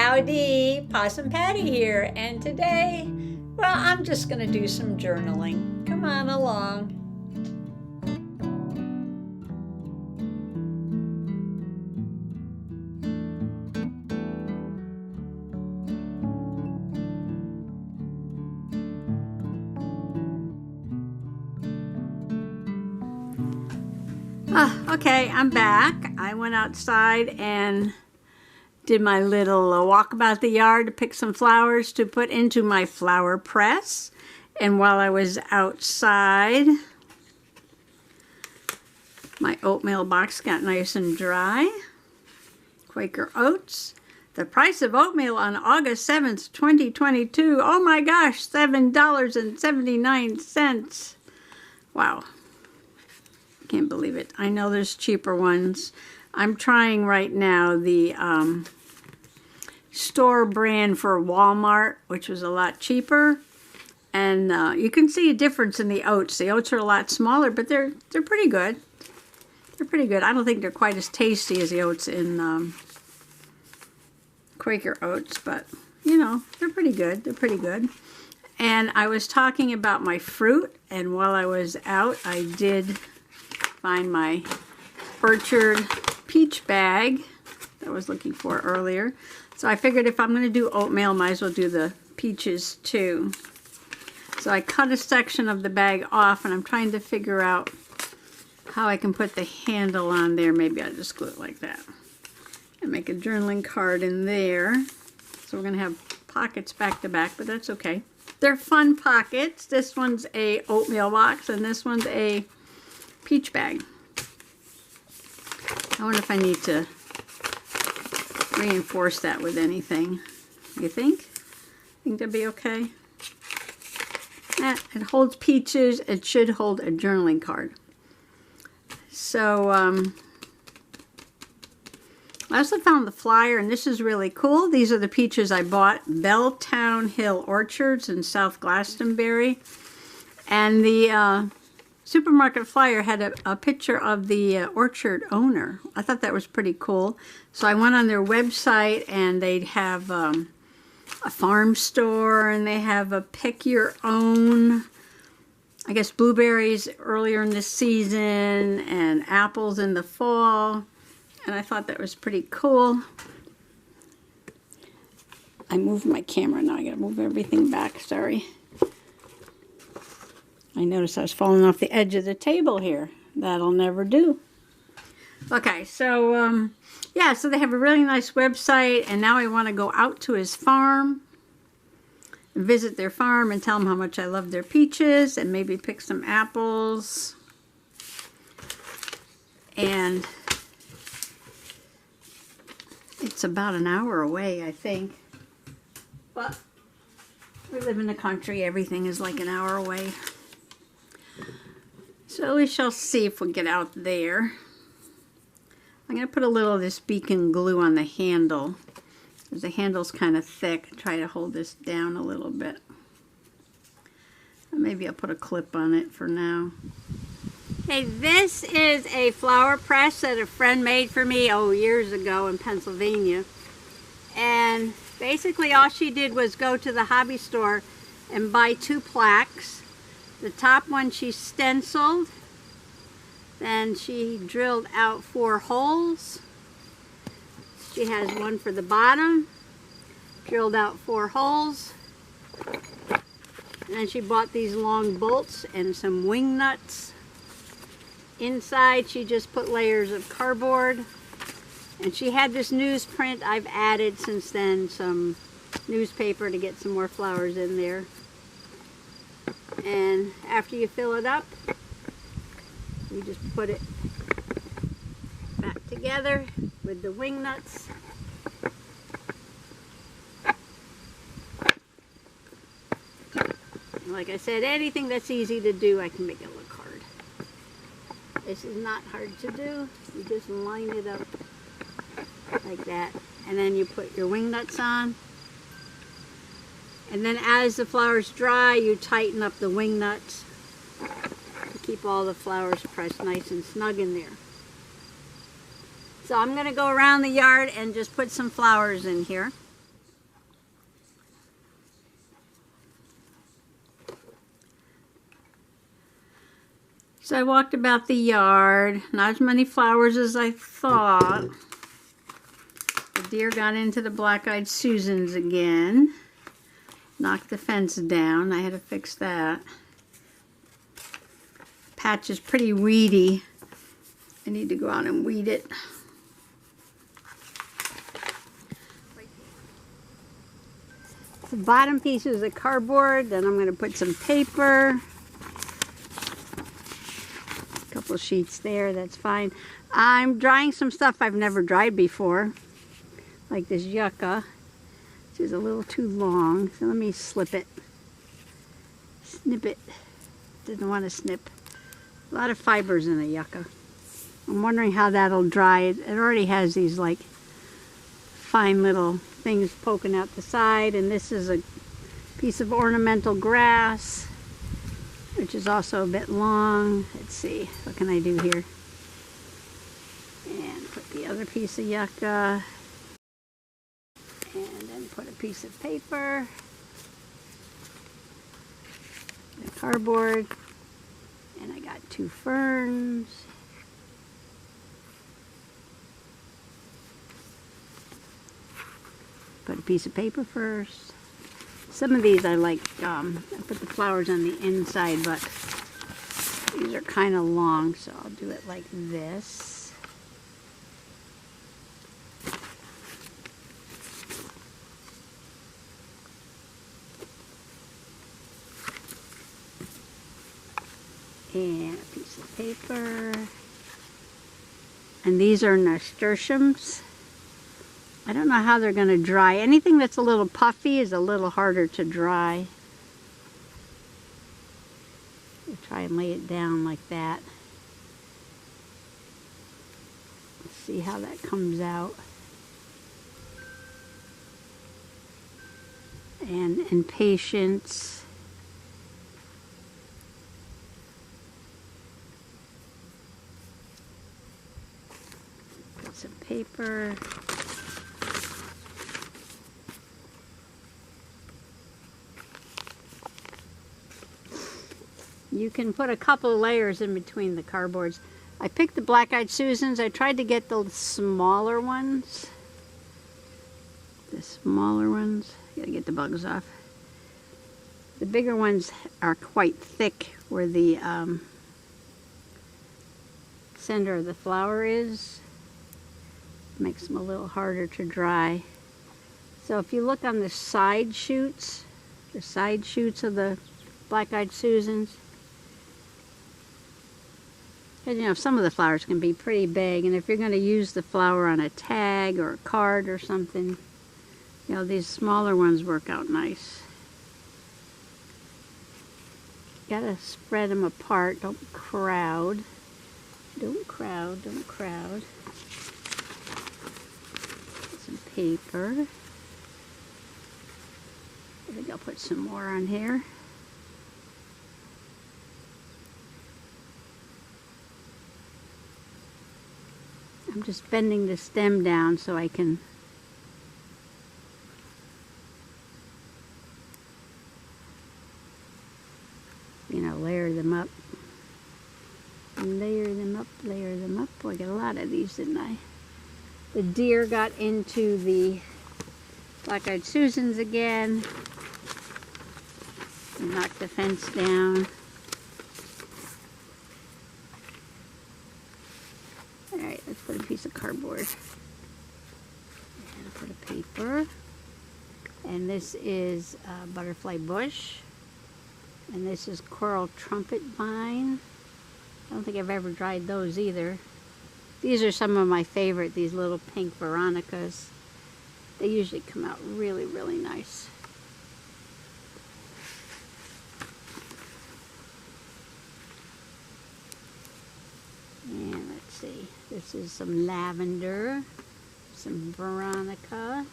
Howdy, Possum Patty here, and today, well, I'm just going to do some journaling. Come on along. Okay, I'm back. I went outside and did my little walk about the yard to pick some flowers to put into my flower press. And while I was outside, my oatmeal box got nice and dry. Quaker Oats. The price of oatmeal on August 7th, 2022. Oh my gosh, $7.79. Wow. Can't believe it. I know there's cheaper ones. I'm trying right now the store brand for Walmart, which was a lot cheaper. And you can see a difference in the oats. The oats are a lot smaller, but they're pretty good. They're pretty good. I don't think they're quite as tasty as the oats in Quaker Oats, but you know, they're pretty good. They're pretty good. And I was talking about my fruit, and while I was out, I did find my orchard peach bag that I was looking for earlier. So I figured if I'm going to do oatmeal, might as well do the peaches too. So I cut a section of the bag off, and I'm trying to figure out how I can put the handle on there. Maybe I'll just glue it like that and make a journaling card in there. So we're going to have pockets back to back, but that's okay. They're fun pockets. This one's a oatmeal box, and this one's a peach bag. I wonder if I need to reinforce that with anything. You think? Think that'd be okay? It holds peaches. It should hold a journaling card. So, I also found the flyer, and this is really cool. These are the peaches I bought. Belltown Hill Orchards in South Glastonbury. And the supermarket flyer had a picture of the orchard owner. I thought that was pretty cool. So I went on their website, and they have a farm store, and they have a pick your own, I guess, blueberries earlier in the season and apples in the fall. And I thought that was pretty cool. I moved my camera. Now I gotta move everything back. Sorry. I noticed I was falling off the edge of the table here. That'll never do. Okay, so, yeah, so they have a really nice website, and now I want to go out to his farm, and visit their farm, and tell them how much I love their peaches, and maybe pick some apples. And it's about an hour away, I think. But we live in the country. Everything is like an hour away. So we shall see if we get out there. I'm going to put a little of this beacon glue on the handle, because the handle's kind of thick. Try to hold this down a little bit. And maybe I'll put a clip on it for now. Hey, this is a flower press that a friend made for me, years ago in Pennsylvania. And basically all she did was go to the hobby store and buy 2 plaques. The top one she stenciled, then she drilled out 4 holes. She has one for the bottom, drilled out 4 holes, and then she bought these long bolts and some wing nuts. Inside she just put layers of cardboard, and she had this newsprint. I've added since then some newspaper to get some more flowers in there. And after you fill it up, you just put it back together with the wing nuts. Like I said, anything that's easy to do, I can make it look hard. This is not hard to do. You just line it up like that. And then you put your wing nuts on. And then as the flowers dry, you tighten up the wing nuts to keep all the flowers pressed nice and snug in there. So I'm going to go around the yard and just put some flowers in here. So I walked about the yard. Not as many flowers as I thought. The deer got into the black-eyed Susans again. Knocked the fence down. I had to fix that. Patch is pretty weedy. I need to go out and weed it. The bottom piece is a cardboard. Then I'm going to put some paper. A couple sheets there. That's fine. I'm drying some stuff I've never dried before. Like this yucca. Which is a little too long. So let me slip it. Snip it. Didn't want to snip. A lot of fibers in the yucca. I'm wondering how that'll dry. It already has these like fine little things poking out the side, and this is a piece of ornamental grass, which is also a bit long. Let's see, what can I do here? And put the other piece of yucca, and then put a piece of paper, the cardboard, and I got 2 ferns. Put a piece of paper first. Some of these I like, I put the flowers on the inside, but these are kind of long, so I'll do it like this. And a piece of paper. And these are nasturtiums. I don't know how they're going to dry. Anything that's a little puffy is a little harder to dry. We'll try and lay it down like that. Let's see how that comes out. And impatience. Put some paper. You can put a couple of layers in between the cardboards. I picked the black-eyed Susans. I tried to get the smaller ones. The smaller ones. Gotta get the bugs off. The bigger ones are quite thick where the center of the flower is. Makes them a little harder to dry. So if you look on the side shoots of the black-eyed Susans, because, you know, some of the flowers can be pretty big, and if you're going to use the flower on a tag or a card or something, you know, these smaller ones work out nice. Gotta spread them apart. Don't crowd. Don't crowd. Don't crowd. Some paper. I think I'll put some more on here. I'm just bending the stem down so I can layer them up. Layer them up, layer them up. Oh, I got a lot of these, didn't I? The deer got into the black-eyed Susans again. And knocked the fence down. Alright, let's put a piece of cardboard. And put a paper. And this is a butterfly bush. And this is coral trumpet vine. I don't think I've ever dried those either. These are some of my favorite, these little pink Veronicas. They usually come out really, really nice. And let's see, this is some lavender, some Veronica.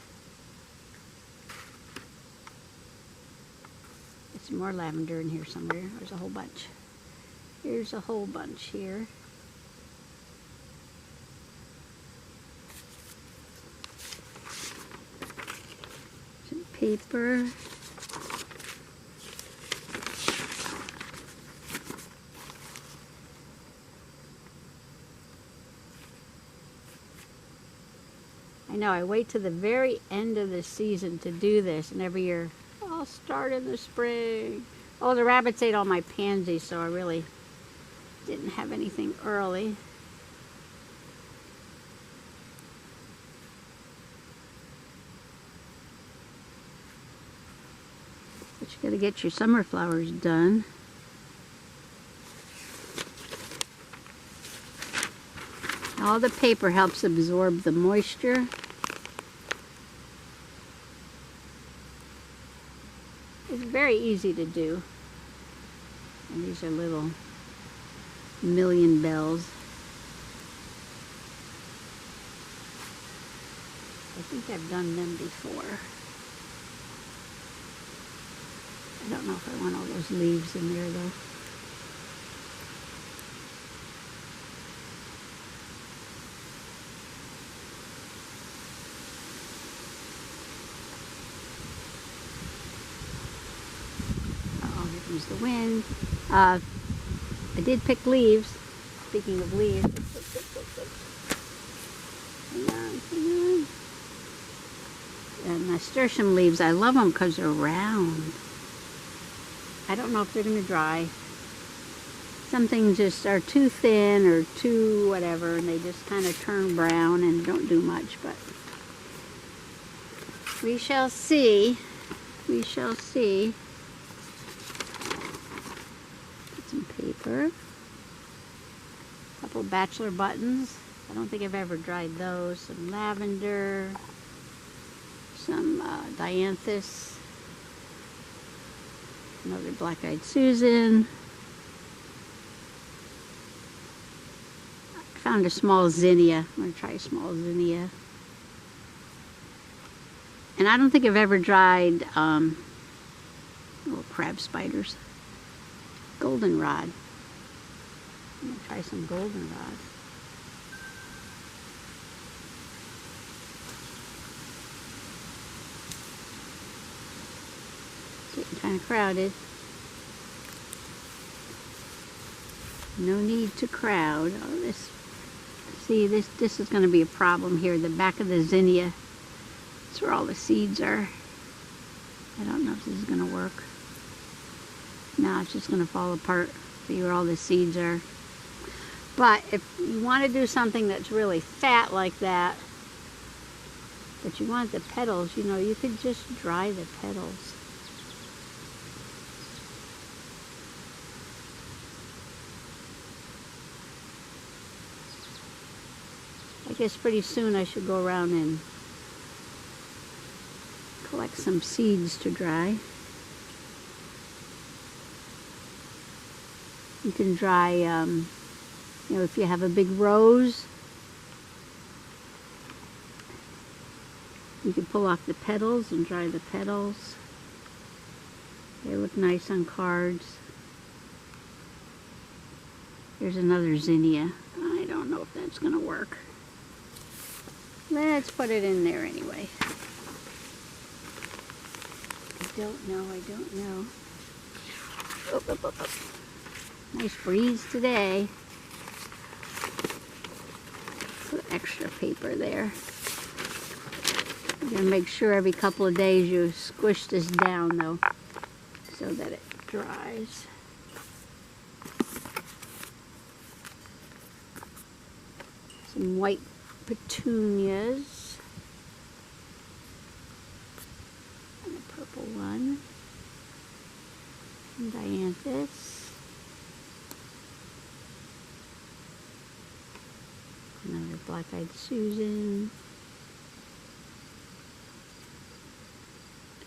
There's some more lavender in here somewhere. There's a whole bunch. Here's a whole bunch here. Some paper. I know, I wait to the very end of the season to do this, and every year, I'll start in the spring. Oh, the rabbits ate all my pansies, so I really didn't have anything early. But you gotta get your summer flowers done. All the paper helps absorb the moisture. It's very easy to do. And these are little million bells. I think I've done them before. I don't know if I want all those leaves in there though. The wind. I did pick leaves. Speaking of leaves. Hang on. And nasturtium leaves, I love them because they're round. I don't know if they're going to dry. Some things just are too thin or too whatever, and they just kind of turn brown and don't do much, but we shall see. We shall see. Some paper, a couple bachelor buttons. I don't think I've ever dried those. Some lavender, some dianthus, another black-eyed Susan. I found a small zinnia. I'm going to try a small zinnia. And I don't think I've ever dried little crab spiders. Goldenrod. I'm going to try some goldenrod. It's getting kind of crowded. No need to crowd. Oh, this. See, this is going to be a problem here. The back of the zinnia. That's where all the seeds are. I don't know if this is going to work. No, it's just going to fall apart. See where all the seeds are. But if you want to do something that's really fat like that, but you want the petals, you know, you could just dry the petals. I guess pretty soon I should go around and collect some seeds to dry. You can dry, you know, if you have a big rose, you can pull off the petals and dry the petals. They look nice on cards. Here's another zinnia. I don't know if that's going to work. Let's put it in there anyway. I don't know. Oh. Nice breeze today. Put extra paper there. You're going to make sure every couple of days you squish this down though, so that it dries. Some white petunias. And a purple one. And dianthus. Another black-eyed Susan.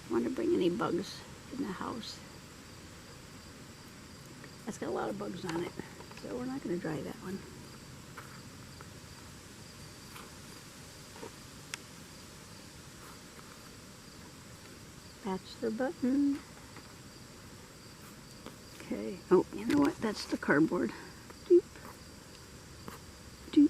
I want to bring any bugs in the house. That's got a lot of bugs on it, so we're not going to dry that one. Bachelor button. Okay. Oh, you know what? That's the cardboard. Doop. Doop.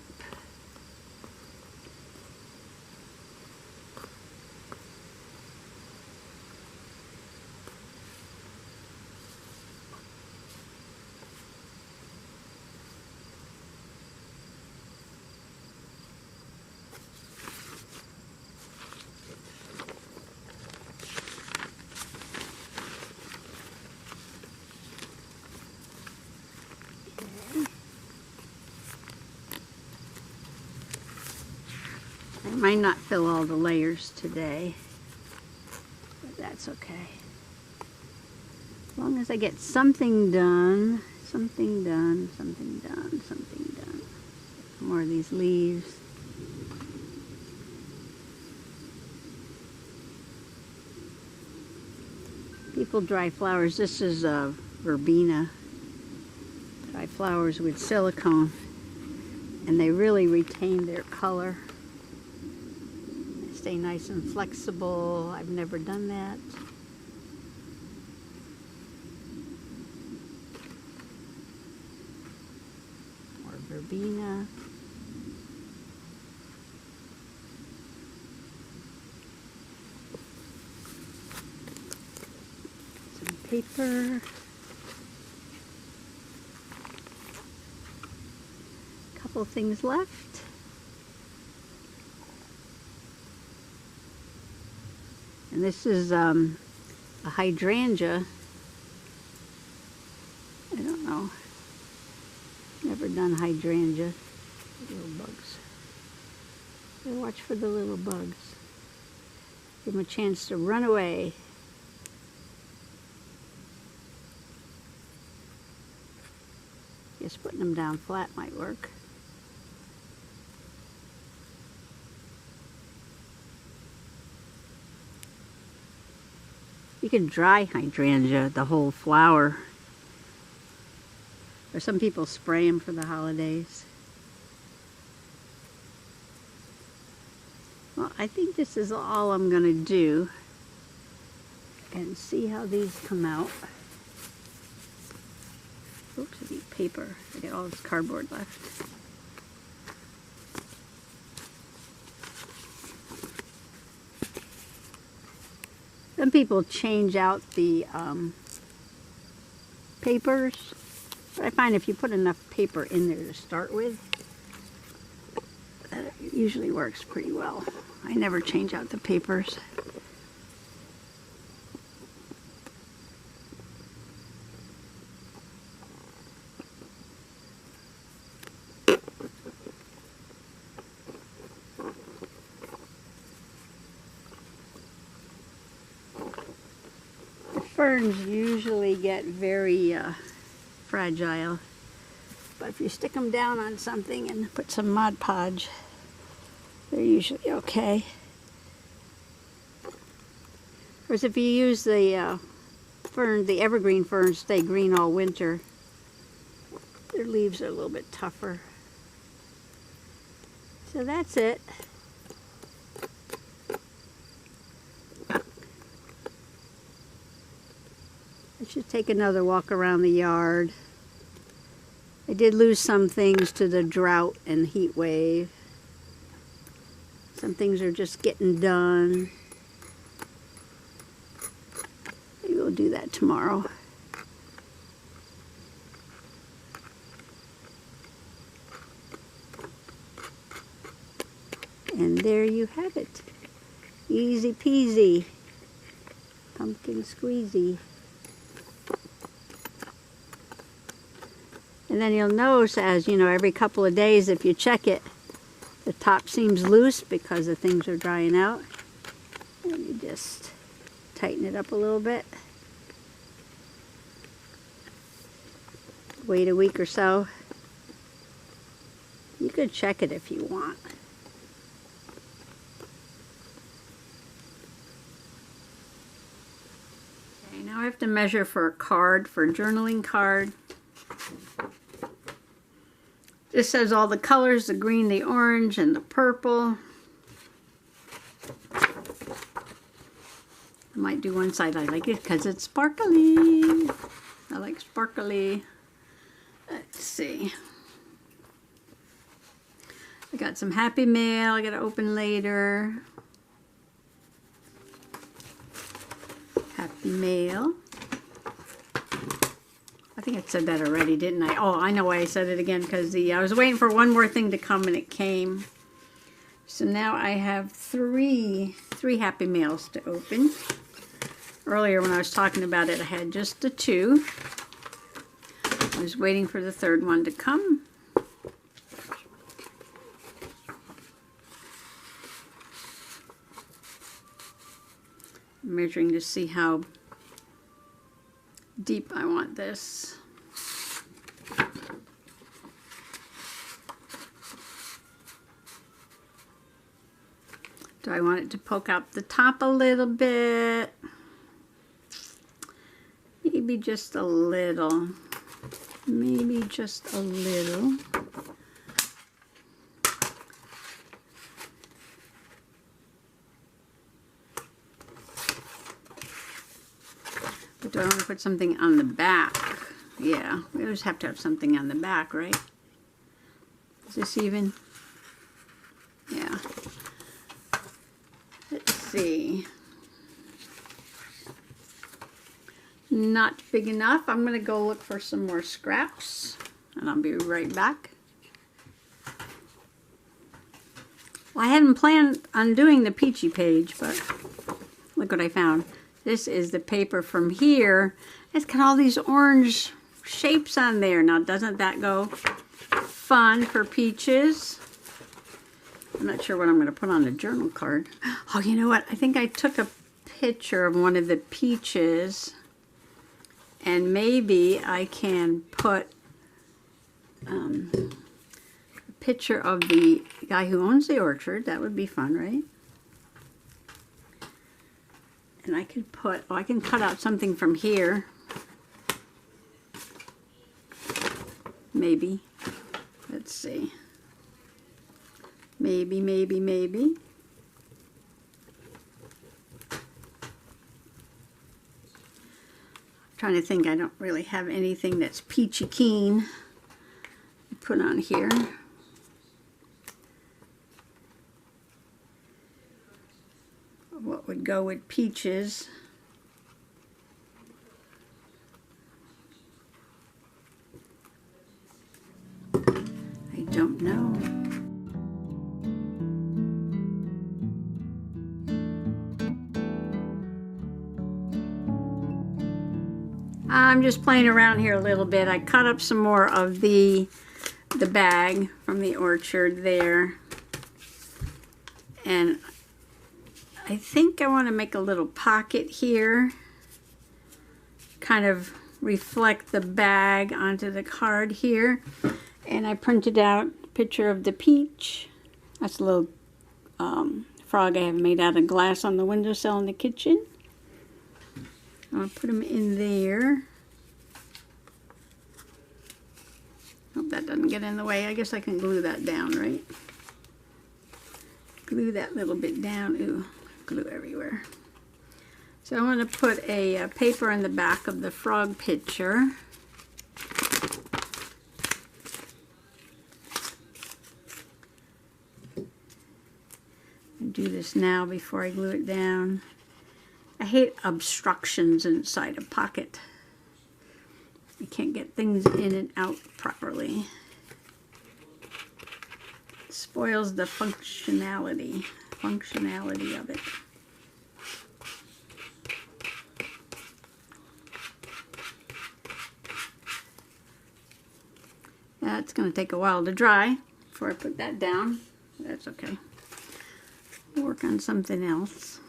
might not fill all the layers today, but that's okay. As long as I get something done, something done, something done, something done. More of these leaves. People dry flowers. This is Verbena. Dry flowers with silicone. And they really retain their color. They stay nice and flexible. I've never done that. More Verbena. Some paper. Couple things left. And this is a hydrangea. I don't know. Never done hydrangea. Little bugs. Gotta watch for the little bugs. Give them a chance to run away. Guess putting them down flat might work. You can dry hydrangea, the whole flower. Or some people spray them for the holidays. Well, I think this is all I'm going to do. And see how these come out. Oops, I need paper. I got all this cardboard left. Some people change out the papers, but I find if you put enough paper in there to start with, that it usually works pretty well. I never change out the papers. Ferns usually get very fragile, but if you stick them down on something and put some Mod Podge, they're usually okay. Of course, if you use the fern, the evergreen ferns stay green all winter. Their leaves are a little bit tougher. So that's it. I should take another walk around the yard. I did lose some things to the drought and heat wave. Some things are just getting done. Maybe we'll do that tomorrow. And there you have it. Easy peasy. Pumpkin squeezy. And then you'll notice, as you know, every couple of days if you check it, the top seems loose because the things are drying out. And you just tighten it up a little bit. Wait a week or so. You could check it if you want. Okay, now I have to measure for a card, for a journaling card. This says all the colors, the green, the orange, and the purple. I might do one side. I like it because it's sparkly. I like sparkly. Let's see. I got some Happy Mail I got to open later. Happy Mail. I think I said that already, didn't I? Oh, I know why I said it again, because I was waiting for one more thing to come and it came. So now I have three Happy Mails to open. Earlier when I was talking about it, I had just the two. I was waiting for the third one to come. measuring to see how deep I want this. Do I want it to poke out the top a little bit? Maybe just a little. Maybe just a little. But do I want to put something on the back? Yeah, we always have to have something on the back, right? Is this even? Yeah. Let's see. Not big enough. I'm going to go look for some more scraps, and I'll be right back. Well, I hadn't planned on doing the Peachy page, but look what I found. This is the paper from here. It's got all these orange shapes on there. Now, doesn't that go fun for peaches? I'm not sure what I'm going to put on the journal card. Oh, you know what? I think I took a picture of one of the peaches, and maybe I can put a picture of the guy who owns the orchard. That would be fun, right? And I could put, oh, I can cut out something from here. Maybe. Let's see. Maybe, maybe, maybe. I'm trying to think, I don't really have anything that's peachy keen to put on here. What would go with peaches? I don't know. I'm just playing around here a little bit. I cut up some more of the bag from the orchard there. And I think I want to make a little pocket here. Kind of reflect the bag onto the card here. And I printed out a picture of the peach. That's a little frog I have made out of glass on the windowsill in the kitchen. I'll put them in there. Hope that doesn't get in the way. I guess I can glue that down, right? Glue that little bit down. Ooh, glue everywhere. So I want to put a paper in the back of the frog picture. Do this now before I glue it down. I hate obstructions inside a pocket. You can't get things in and out properly. It spoils the functionality of it. Yeah, it's going to take a while to dry before I put that down. That's okay. We'll work on something else.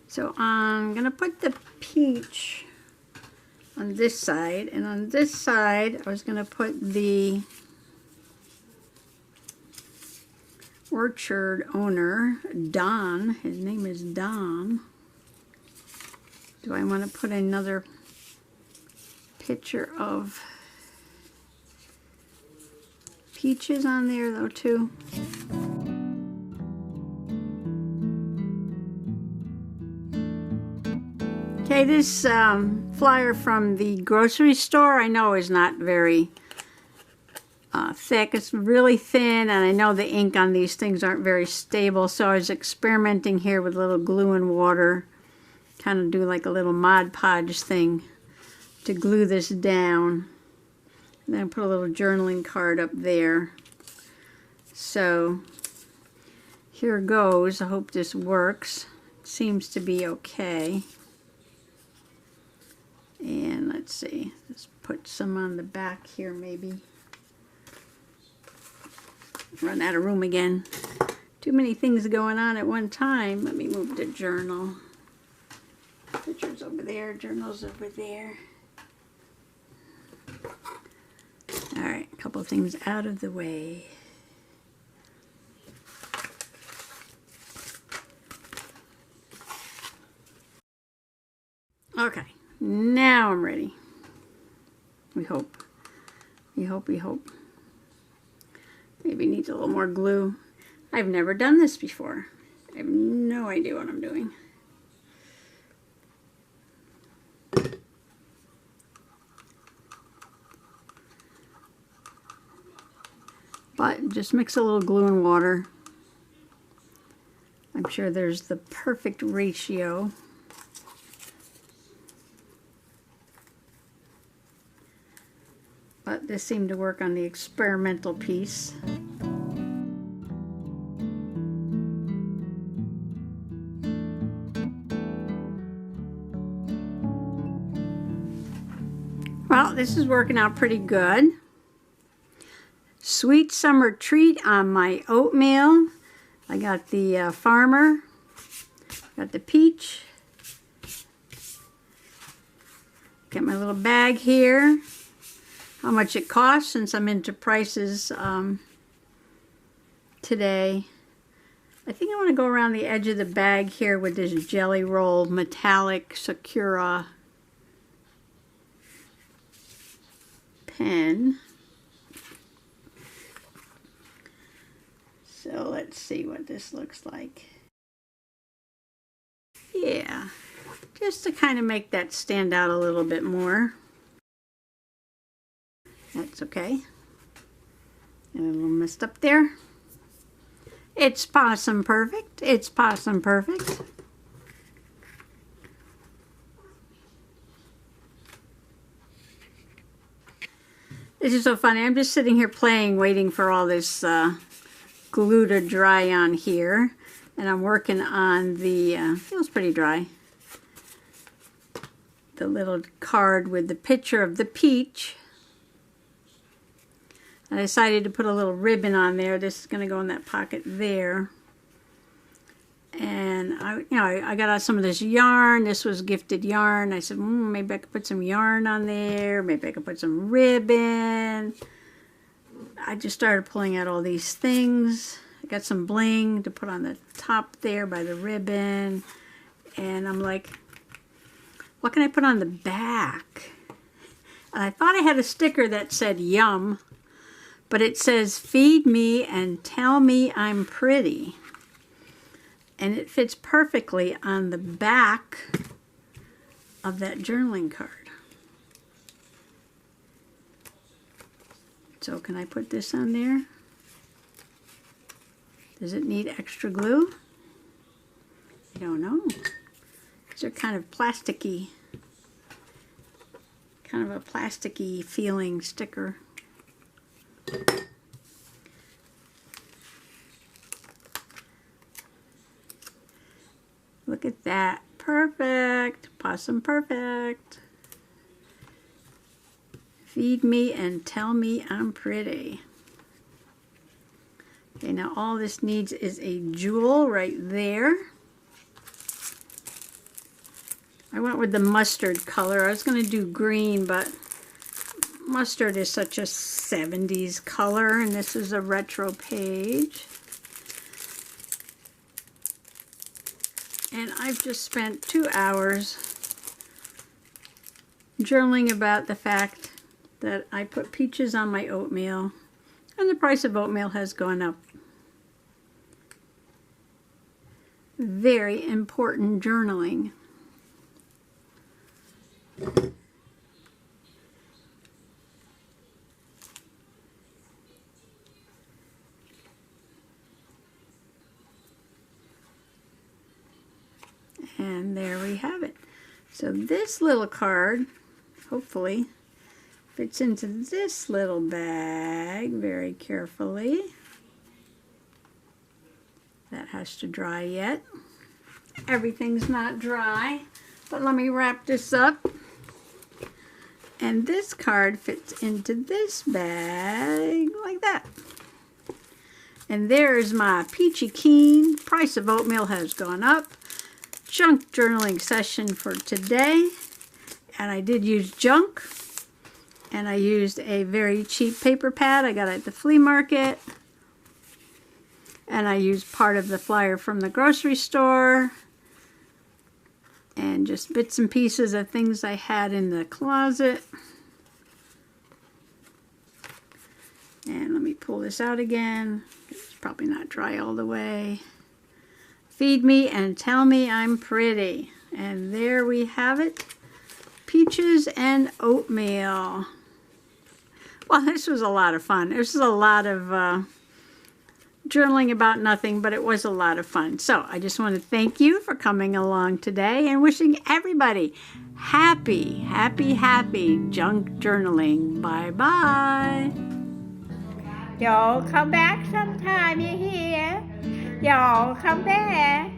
So I'm going to put the peach on this side, and on this side I was going to put the orchard owner, Don. His name is Don. Do I want to put another picture of peaches on there though too? Okay, this flyer from the grocery store I know is not very thick. It's really thin, and I know the ink on these things aren't very stable, so I was experimenting here with a little glue and water, kind of do like a little Mod Podge thing to glue this down. And then put a little journaling card up there. So here goes. I hope this works. It seems to be okay. And let's see, let's put some on the back here maybe. Run out of room again. Too many things going on at one time. Let me move the journal. Pictures over there, journals over there. All right, a couple things out of the way. Okay, now I'm ready. We hope. We hope, we hope. Maybe needs a little more glue. I've never done this before. I have no idea what I'm doing. But just mix a little glue and water. I'm sure there's the perfect ratio. But this seemed to work on the experimental piece. Well, this is working out pretty good. Sweet summer treat on my oatmeal. I got the farmer, got the peach. Got my little bag here. How much it costs, since I'm into prices today. I think I want to go around the edge of the bag here with this Jelly Roll metallic Sakura pen. So let's see what this looks like. Yeah, just to kind of make that stand out a little bit more. That's okay. And a little messed up there. It's possum perfect. It's possum perfect. This is so funny. I'm just sitting here playing, waiting for all this glue to dry on here. And I'm working on the, feels pretty dry, the little card with the picture of the peach. I decided to put a little ribbon on there. This is going to go in that pocket there. And I got out some of this yarn. This was gifted yarn. I said, maybe I could put some yarn on there. Maybe I could put some ribbon. I just started pulling out all these things. I got some bling to put on the top there by the ribbon. And I'm like, what can I put on the back? And I thought I had a sticker that said yum. But it says, feed me and tell me I'm pretty. And it fits perfectly on the back of that journaling card. So can I put this on there? Does it need extra glue? I don't know. These are kind of plasticky. Kind of a plasticky feeling sticker. Look at that. Perfect. Possum perfect. Feed me and tell me I'm pretty. Okay, now all this needs is a jewel right there. I went with the mustard color. I was going to do green, but mustard is such a 70s color, and this is a retro page. And I've just spent 2 hours journaling about the fact that I put peaches on my oatmeal, and the price of oatmeal has gone up. Very important journaling. And there we have it. So this little card, hopefully, fits into this little bag very carefully. That has to dry yet. Everything's not dry, but let me wrap this up. And this card fits into this bag like that. And there's my Peachy Keen. Price of oatmeal has gone up. Junk journaling session for today. And I did use junk. And I used a very cheap paper pad I got at the flea market. And I used part of the flyer from the grocery store. And just bits and pieces of things I had in the closet. And let me pull this out again. It's probably not dry all the way. Feed me and tell me I'm pretty. And there we have it. Peaches and oatmeal. Well, this was a lot of fun. This was a lot of journaling about nothing, but it was a lot of fun. So I just want to thank you for coming along today and wishing everybody happy, happy, happy junk journaling. Bye-bye. Y'all come back sometime, you hear? Y'all come back.